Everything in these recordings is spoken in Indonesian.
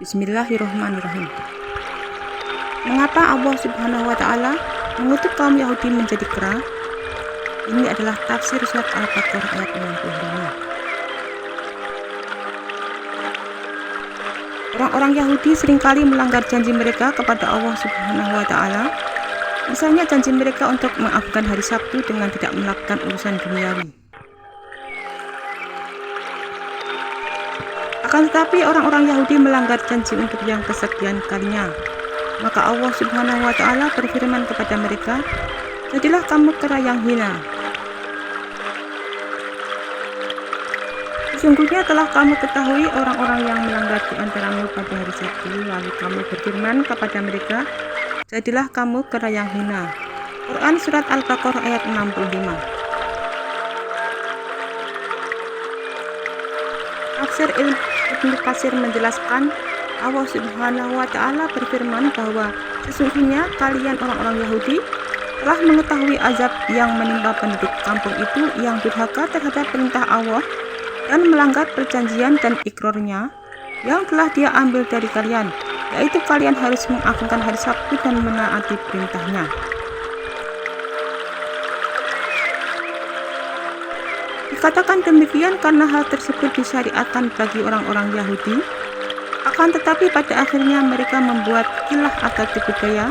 Bismillahirrahmanirrahim. Mengapa Allah Subhanahu wa Ta'ala mengutuk kaum Yahudi menjadi kera? Ini adalah tafsir surat Al-Baqarah ayat 65. Orang-orang Yahudi seringkali melanggar janji mereka kepada Allah Subhanahu wa Ta'ala. Misalnya janji mereka untuk memaafkan hari Sabtu dengan tidak melakukan urusan duniawi. Akan tetapi orang-orang Yahudi melanggar janji untuk yang kesekian kalinya. Maka Allah Subhanahu wa Ta'ala berfirman kepada mereka, "Jadilah kamu kera yang hina. Sesungguhnya telah kamu ketahui orang-orang yang melanggar di antaramu pada hari Sabtu, lalu kamu berfirman kepada mereka, jadilah kamu kera yang hina." Quran Surat Al-Baqarah ayat 65. Tafsir Ibnu Katsir menjelaskan, Allah Subhanahu wa Ta'ala berfirman bahwa sesungguhnya kalian orang-orang Yahudi telah mengetahui azab yang menimpa penduduk kampung itu yang durhaka terhadap perintah Allah dan melanggar perjanjian dan ikrarnya yang telah Dia ambil dari kalian, yaitu kalian harus mengagungkan hari Sabtu dan menaati perintahnya. Dikatakan demikian karena hal tersebut disyariatkan bagi orang-orang Yahudi. Akan tetapi pada akhirnya mereka membuat kilah atau tipu daya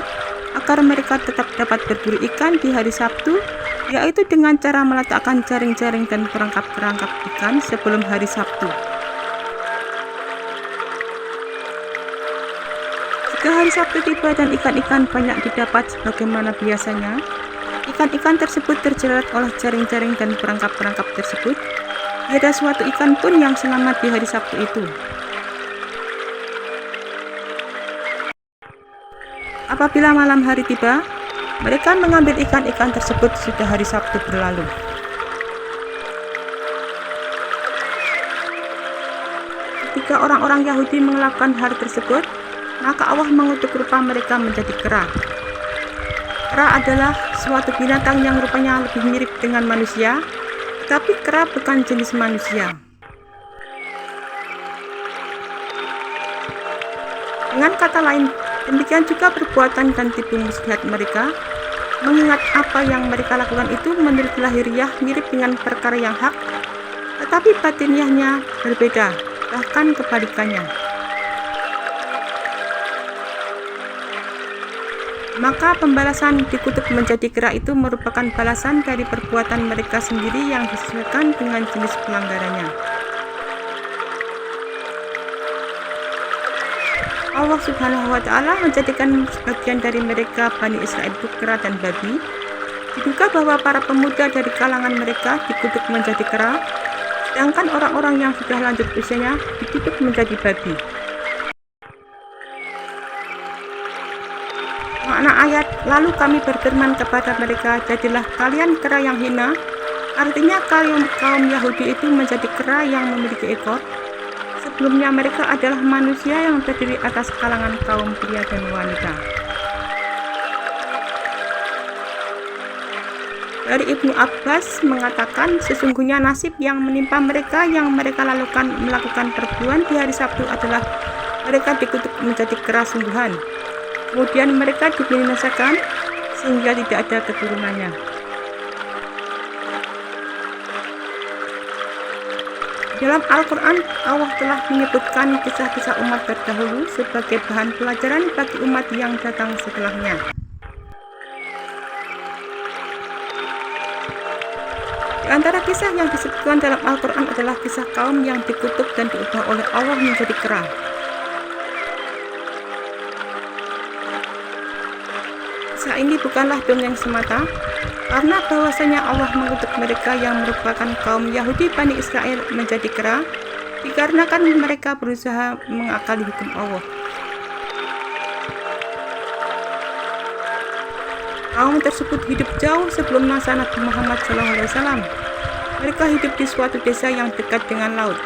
agar mereka tetap dapat berburu ikan di hari Sabtu, yaitu dengan cara meletakkan jaring-jaring dan perangkap-perangkap ikan sebelum hari Sabtu. Jika hari Sabtu tiba dan ikan-ikan banyak didapat sebagaimana biasanya, ikan-ikan tersebut terjerat oleh jaring-jaring dan perangkap-perangkap tersebut. Tiada suatu ikan pun yang selamat di hari Sabtu itu. Apabila malam hari tiba, mereka mengambil ikan-ikan tersebut sudah hari Sabtu berlalu. Ketika orang-orang Yahudi melakukan hal tersebut, maka Allah mengutuk rupa mereka menjadi kera. Kera adalah suatu binatang yang rupanya lebih mirip dengan manusia, tetapi kera bukan jenis manusia. Dengan kata lain, demikian juga perbuatan dan tipu muslihat mereka, mengingat apa yang mereka lakukan itu menurut lahiriah mirip dengan perkara yang hak, tetapi batiniahnya berbeda, bahkan kebalikannya. Maka pembalasan dikutuk menjadi kera itu merupakan balasan dari perbuatan mereka sendiri yang disesuaikan dengan jenis pelanggarannya. Allah Subhanahu wa Ta'ala menjadikan sebagian dari mereka Bani Israel itu kera dan babi. Diduga bahwa para pemuda dari kalangan mereka dikutuk menjadi kera, sedangkan orang-orang yang sudah lanjut usianya dikutuk menjadi babi. Makna ayat, lalu kami berfirman kepada mereka, jadilah kalian kera yang hina, artinya kaum Yahudi itu menjadi kera yang memiliki ekor. Sebelumnya mereka adalah manusia yang terdiri atas kalangan kaum pria dan wanita. Dari Ibnu Abbas mengatakan, sesungguhnya nasib yang menimpa mereka yang mereka melakukan perbuatan di hari Sabtu adalah mereka dikutuk menjadi kera sungguhan. Kemudian mereka dibinasakan sehingga tidak ada keturunannya. Dalam Al-Quran, Allah telah menyebutkan kisah-kisah umat terdahulu sebagai bahan pelajaran bagi umat yang datang setelahnya. Di antara kisah yang disebutkan dalam Al-Quran adalah kisah kaum yang dikutuk dan diubah oleh Allah menjadi kera. Kisah ini bukanlah dongeng semata, karena bahwasanya Allah mengutuk mereka yang merupakan kaum Yahudi Bani Israel menjadi kera, dikarenakan mereka berusaha mengakali hukum Allah. Kaum tersebut hidup jauh sebelum masa Nabi Muhammad SAW. Mereka hidup di suatu desa yang dekat dengan laut.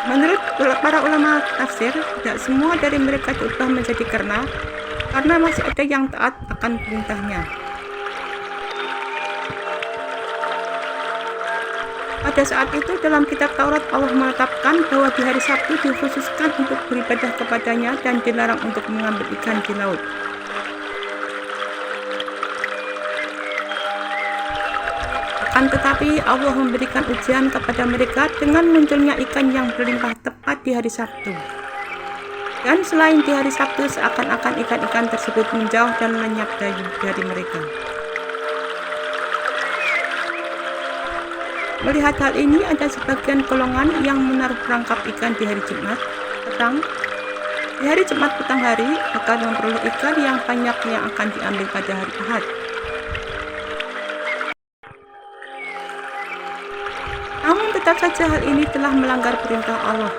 Menurut para ulama tafsir, tidak semua dari mereka diubah menjadi kera, karena masih ada yang taat akan perintahnya. Pada saat itu dalam kitab Taurat Allah menetapkan bahwa di hari Sabtu dikhususkan untuk beribadah kepadanya dan dilarang untuk mengambil ikan di laut. Akan tetapi Allah memberikan ujian kepada mereka dengan munculnya ikan yang berlimpah tepat di hari Sabtu. Dan selain di hari Sabtu, seakan-akan ikan-ikan tersebut menjauh dan lenyap dari mereka. Melihat hal ini, ada sebagian golongan yang menaruh perangkap ikan di hari Jumat petang. Di hari Jumat petang hari akan memperoleh ikan yang banyak yang akan diambil pada hari Ahad. Namun tetap saja hal ini telah melanggar perintah Allah.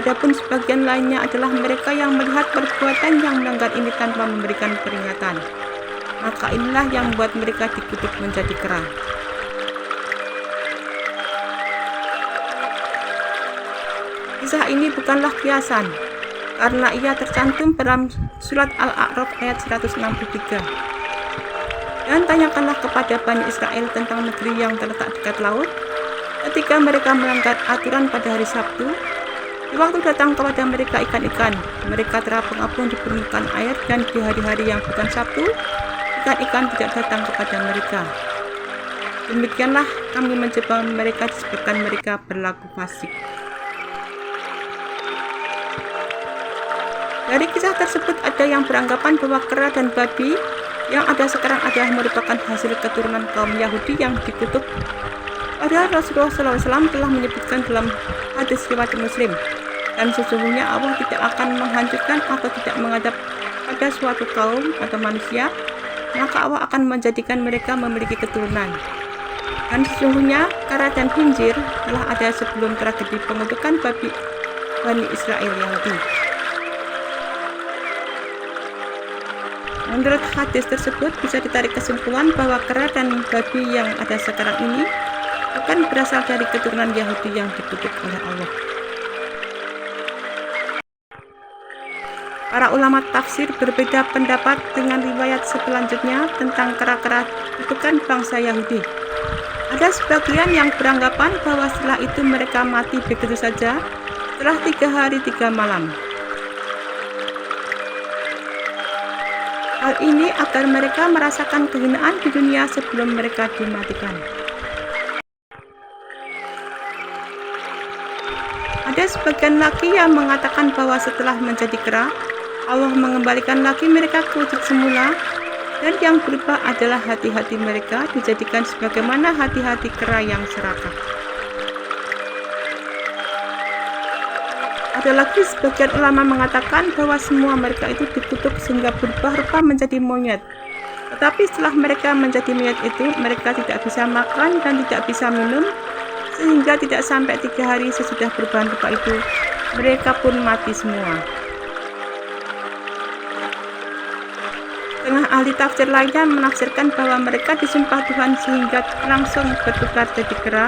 Adapun sebagian lainnya adalah mereka yang melihat perbuatan yang melanggar ini tanpa memberikan peringatan. Maka inilah yang membuat mereka dikutuk menjadi kera. Kisah ini bukanlah kiasan, karena ia tercantum dalam surat Al-A'raf ayat 163. Dan tanyakanlah kepada Bani Israel tentang negeri yang terletak dekat laut, ketika mereka melanggar aturan pada hari Sabtu. Di waktu datang kepada mereka ikan-ikan, mereka terapung-apung di permukaan air, dan di hari-hari yang bukan Sabtu, ikan-ikan tidak datang kepada mereka. Demikianlah kami mencoba mereka disebabkan mereka berlaku fasik. Dari kisah tersebut ada yang beranggapan bahwa kera dan babi yang ada sekarang adalah merupakan hasil keturunan kaum Yahudi yang dikutuk. Padahal Rasulullah SAW telah menyebutkan dalam hadis riwayat Muslim, dan sesungguhnya Allah tidak akan menghancurkan atau tidak mengadab pada suatu kaum atau manusia, maka Allah akan menjadikan mereka memiliki keturunan. Dan sesungguhnya kera dan khinzir telah ada sebelum tragedi pengutukan babi Bani Israel Yahudi. Menurut hadis tersebut bisa ditarik kesimpulan bahwa kera dan babi yang ada sekarang ini bukan berasal dari keturunan Yahudi yang dikutuk oleh Allah. Para ulama tafsir berbeda pendapat dengan riwayat selanjutnya tentang kera-kera kutukan bangsa Yahudi. Ada sebagian yang beranggapan bahwa setelah itu mereka mati begitu saja setelah 3 hari 3 malam. Hal ini agar mereka merasakan kehinaan di dunia sebelum mereka dimatikan. Ada sebagian lagi yang mengatakan bahwa setelah menjadi kera, Allah mengembalikan lagi mereka ke wujud semula, dan yang berubah adalah hati-hati mereka dijadikan sebagaimana hati-hati kera yang serakah. Ada lagi sebagian ulama mengatakan bahwa semua mereka itu dikutuk sehingga berubah rupa menjadi monyet. Tetapi setelah mereka menjadi monyet itu, mereka tidak bisa makan dan tidak bisa minum, sehingga tidak sampai 3 hari sesudah berubah rupa itu, mereka pun mati semua. Setengah ahli tafsir lainnya menafsirkan bahwa mereka disumpah Tuhan sehingga langsung bertukar jadi kera,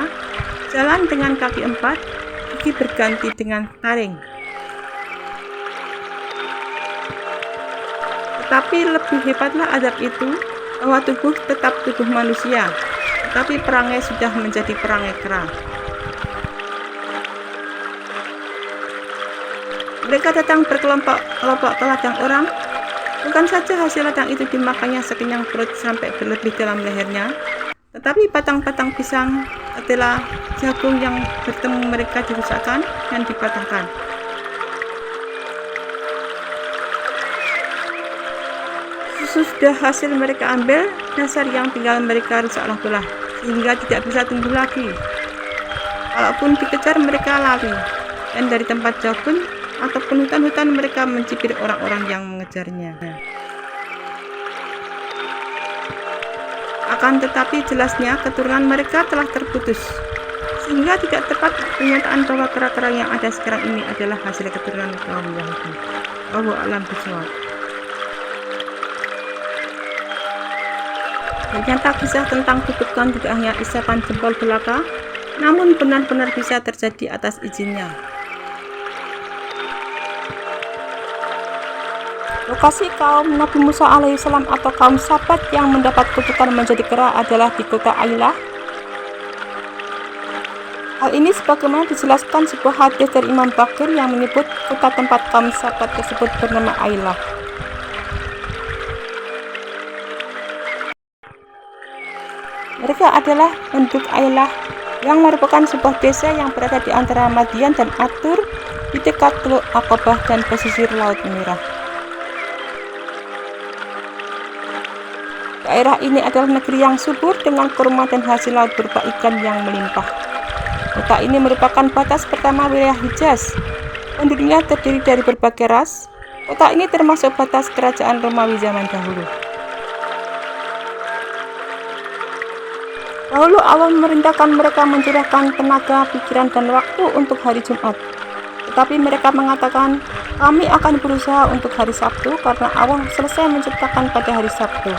jalan dengan kaki 4, gigi berganti dengan taring. Tetapi lebih hebatlah azab itu, bahwa tubuh tetap tubuh manusia, tetapi perangai sudah menjadi perangai kera. Mereka datang berkelompok-kelompok ke ladang orang. Bukan saja hasil ladang itu dimakannya sekenyang perut sampai berlebih dalam lehernya, tetapi batang-batang pisang, ketela, jagung yang bertemu mereka dirusakkan dan dipatahkan. Sesudah hasil mereka ambil, dasar yang tinggal mereka rusaklah pula, sehingga tidak bisa tumbuh lagi. Walaupun dikejar mereka lari, dan dari tempat jauh pun ataupun hutan-hutan mereka mencibir orang-orang yang mengejarnya. Akan tetapi jelasnya keturunan mereka telah terputus, sehingga tidak tepat pernyataan bahwa kera-kera yang ada sekarang ini adalah hasil keturunan kaum Yahudi. Wallahu a'lam bishawab. Ternyata kisah tentang kutukan tidak hanya isapan jempol belaka, namun benar-benar bisa terjadi atas izinnya. Lokasi kaum Nabi Musa alaihissalam atau kaum Sabat yang mendapat kutukan menjadi kera adalah di kota Ailah. Hal ini sebagaimana dijelaskan sebuah hadis dari Imam Bakir yang menyebut kota tempat kaum sahabat tersebut bernama Ailah. Mereka adalah penduduk Ailah yang merupakan sebuah desa yang berada di antara Madian dan Atur di dekat Teluk Aqabah dan pesisir Laut Merah. Daerah ini adalah negeri yang subur dengan kurma dan hasil laut berupa ikan yang melimpah. Kota ini merupakan batas pertama wilayah Hijaz. Penduduknya terdiri dari berbagai ras. Kota ini termasuk batas kerajaan Romawi zaman dahulu. Dahulu Allah memerintahkan mereka mencurahkan tenaga, pikiran, dan waktu untuk hari Jumat. Tetapi mereka mengatakan, kami akan berusaha untuk hari Sabtu karena Allah selesai menciptakan pada hari Sabtu.